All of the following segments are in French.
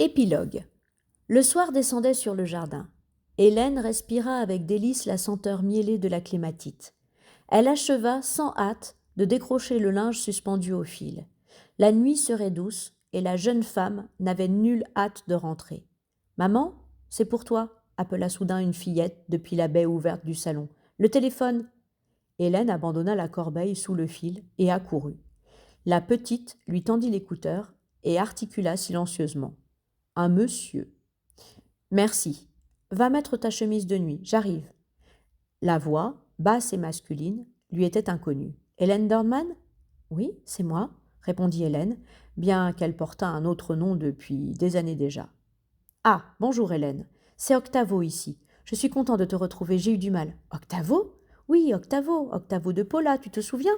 Épilogue. Le soir descendait sur le jardin. Hélène respira avec délice la senteur miellée de la clématite. Elle acheva sans hâte de décrocher le linge suspendu au fil. La nuit serait douce et la jeune femme n'avait nulle hâte de rentrer. « Maman, c'est pour toi » appela soudain une fillette depuis la baie ouverte du salon. « Le téléphone !» Hélène abandonna la corbeille sous le fil et accourut. La petite lui tendit l'écouteur et articula silencieusement. « Un monsieur. »« Merci. Va mettre ta chemise de nuit, j'arrive. » La voix, basse et masculine, lui était inconnue. « Hélène Dornman ?»« Oui, c'est moi, » répondit Hélène, bien qu'elle portât un autre nom depuis des années déjà. « Ah, bonjour Hélène, c'est Octavo ici. Je suis content de te retrouver, j'ai eu du mal. »« Octavo ? Oui, Octavo, Octavo de Paula, tu te souviens ?»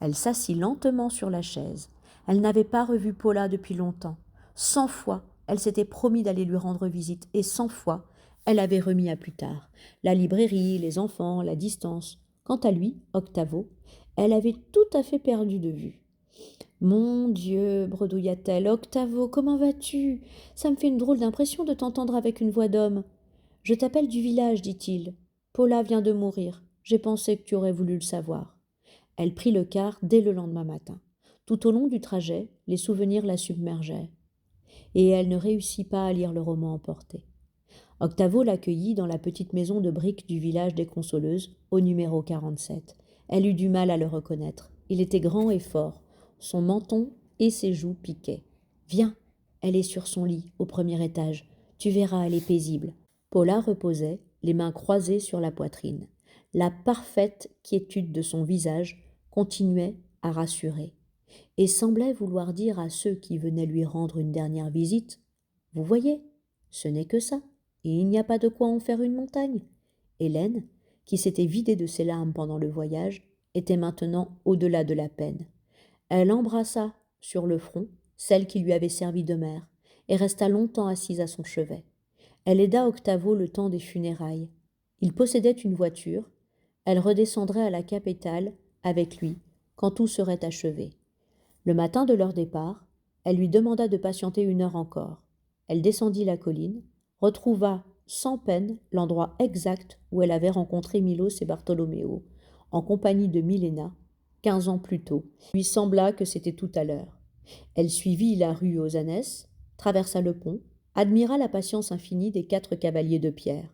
Elle s'assit lentement sur la chaise. Elle n'avait pas revu Paula depuis longtemps. 100 fois, elle s'était promis d'aller lui rendre visite, et 100 fois, elle avait remis à plus tard. La librairie, les enfants, la distance. Quant à lui, Octavo, elle avait tout à fait perdu de vue. « Mon Dieu, bredouilla-t-elle, Octavo, comment vas-tu ? Ça me fait une drôle d'impression de t'entendre avec une voix d'homme. »« Je t'appelle du village, dit-il. Paula vient de mourir. J'ai pensé que tu aurais voulu le savoir. » Elle prit le car dès le lendemain matin. Tout au long du trajet, les souvenirs la submergeaient. Et elle ne réussit pas à lire le roman emporté. Octavo l'accueillit dans la petite maison de briques du village des Consoleuses, au numéro 47. Elle eut du mal à le reconnaître. Il était grand et fort. Son menton et ses joues piquaient. « Viens, elle est sur son lit, au premier étage. Tu verras, elle est paisible. » Paula reposait, les mains croisées sur la poitrine. La parfaite quiétude de son visage continuait à rassurer et semblait vouloir dire à ceux qui venaient lui rendre une dernière visite : « Vous voyez, ce n'est que ça, et il n'y a pas de quoi en faire une montagne. » Hélène, qui s'était vidée de ses larmes pendant le voyage, était maintenant au-delà de la peine. Elle embrassa sur le front celle qui lui avait servi de mère et resta longtemps assise à son chevet. Elle aida Octavo le temps des funérailles. Il possédait une voiture. Elle redescendrait à la capitale avec lui quand tout serait achevé. Le matin de leur départ, elle lui demanda de patienter 1 heure encore. Elle descendit la colline, retrouva sans peine l'endroit exact où elle avait rencontré Milos et Bartholoméo, en compagnie de Milena, 15 ans plus tôt. Il lui sembla que c'était tout à l'heure. Elle suivit la rue aux ânesses, traversa le pont, admira la patience infinie des 4 cavaliers de pierre.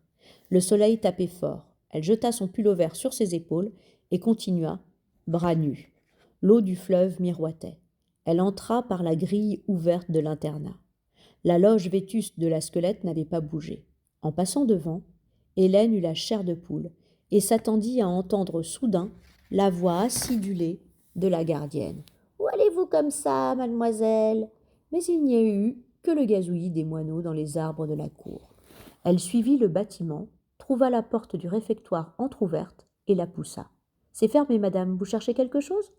Le soleil tapait fort. Elle jeta son pull-over sur ses épaules et continua, bras nus. L'eau du fleuve miroitait. Elle entra par la grille ouverte de l'internat. La loge vétuste de la squelette n'avait pas bougé. En passant devant, Hélène eut la chair de poule et s'attendit à entendre soudain la voix acidulée de la gardienne. « Où allez-vous comme ça, mademoiselle ?» Mais il n'y a eu que le gazouillis des moineaux dans les arbres de la cour. Elle suivit le bâtiment, trouva la porte du réfectoire entr'ouverte et la poussa. « C'est fermé, madame, vous cherchez quelque chose ?»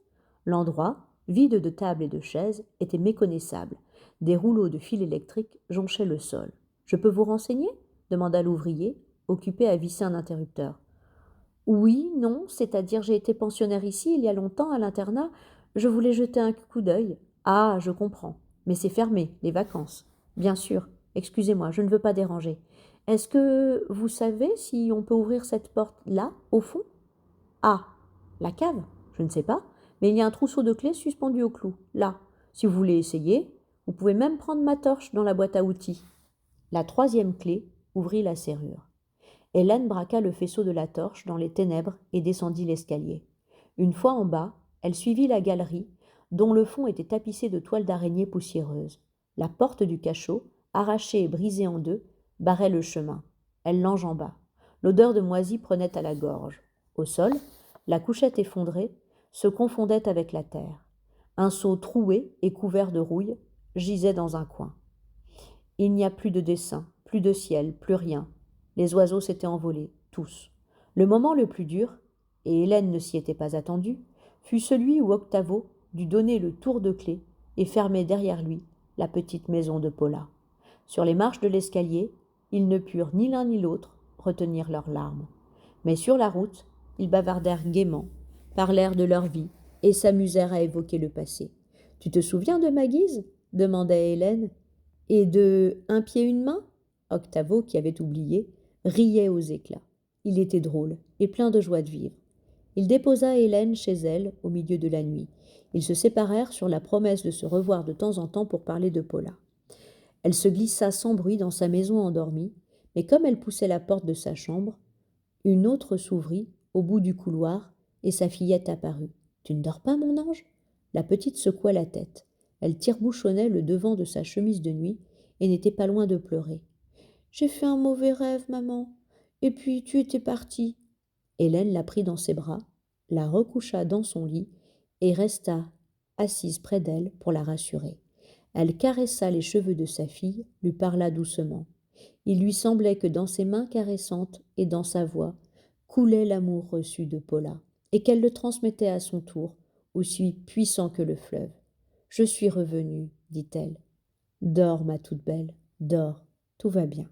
L'endroit, vide de tables et de chaises, était méconnaissable. Des rouleaux de fil électrique jonchaient le sol. « Je peux vous renseigner ?» demanda l'ouvrier, occupé à visser un interrupteur. « Oui, non, c'est-à-dire j'ai été pensionnaire ici il y a longtemps à l'internat. Je voulais jeter un coup d'œil. »« Ah, je comprends. Mais c'est fermé, les vacances. »« Bien sûr. Excusez-moi, je ne veux pas déranger. Est-ce que vous savez si on peut ouvrir cette porte-là, au fond ?»« Ah, la cave ? Je ne sais pas. Mais il y a un trousseau de clés suspendu au clou, là. Si vous voulez essayer, vous pouvez même prendre ma torche dans la boîte à outils. » La 3e clé ouvrit la serrure. Hélène braqua le faisceau de la torche dans les ténèbres et descendit l'escalier. Une fois en bas, elle suivit la galerie, dont le fond était tapissé de toiles d'araignée poussiéreuses. La porte du cachot, arrachée et brisée en 2, barrait le chemin. Elle l'enjamba. L'odeur de moisi prenait à la gorge. Au sol, la couchette effondrée se confondait avec la terre. Un seau troué et couvert de rouille gisait dans un coin. Il n'y a plus de dessin, plus de ciel, plus rien. Les oiseaux s'étaient envolés, tous. Le moment le plus dur, et Hélène ne s'y était pas attendue, fut celui où Octavo dut donner le tour de clé et fermer derrière lui la petite maison de Paula. Sur les marches de l'escalier, ils ne purent ni l'un ni l'autre retenir leurs larmes. Mais sur la route, ils bavardèrent gaiement, parlèrent de leur vie et s'amusèrent à évoquer le passé. « Tu te souviens de ma guise ?» demanda Hélène. Et de un pied une main? Octavo, qui avait oublié, riait aux éclats. Il était drôle et plein de joie de vivre. Il déposa Hélène chez elle au milieu de la nuit. Ils se séparèrent sur la promesse de se revoir de temps en temps pour parler de Paula. Elle se glissa sans bruit dans sa maison endormie, mais comme elle poussait la porte de sa chambre, une autre s'ouvrit au bout du couloir et sa fillette apparut. « Tu ne dors pas, mon ange ?» La petite secoua la tête. Elle tire-bouchonnait le devant de sa chemise de nuit et n'était pas loin de pleurer. « J'ai fait un mauvais rêve, maman. Et puis tu étais partie. » Hélène la prit dans ses bras, la recoucha dans son lit et resta assise près d'elle pour la rassurer. Elle caressa les cheveux de sa fille, lui parla doucement. Il lui semblait que dans ses mains caressantes et dans sa voix coulait l'amour reçu de Paula, et qu'elle le transmettait à son tour, aussi puissant que le fleuve. « Je suis revenue, dit-elle. Dors, ma toute belle, dors, tout va bien. »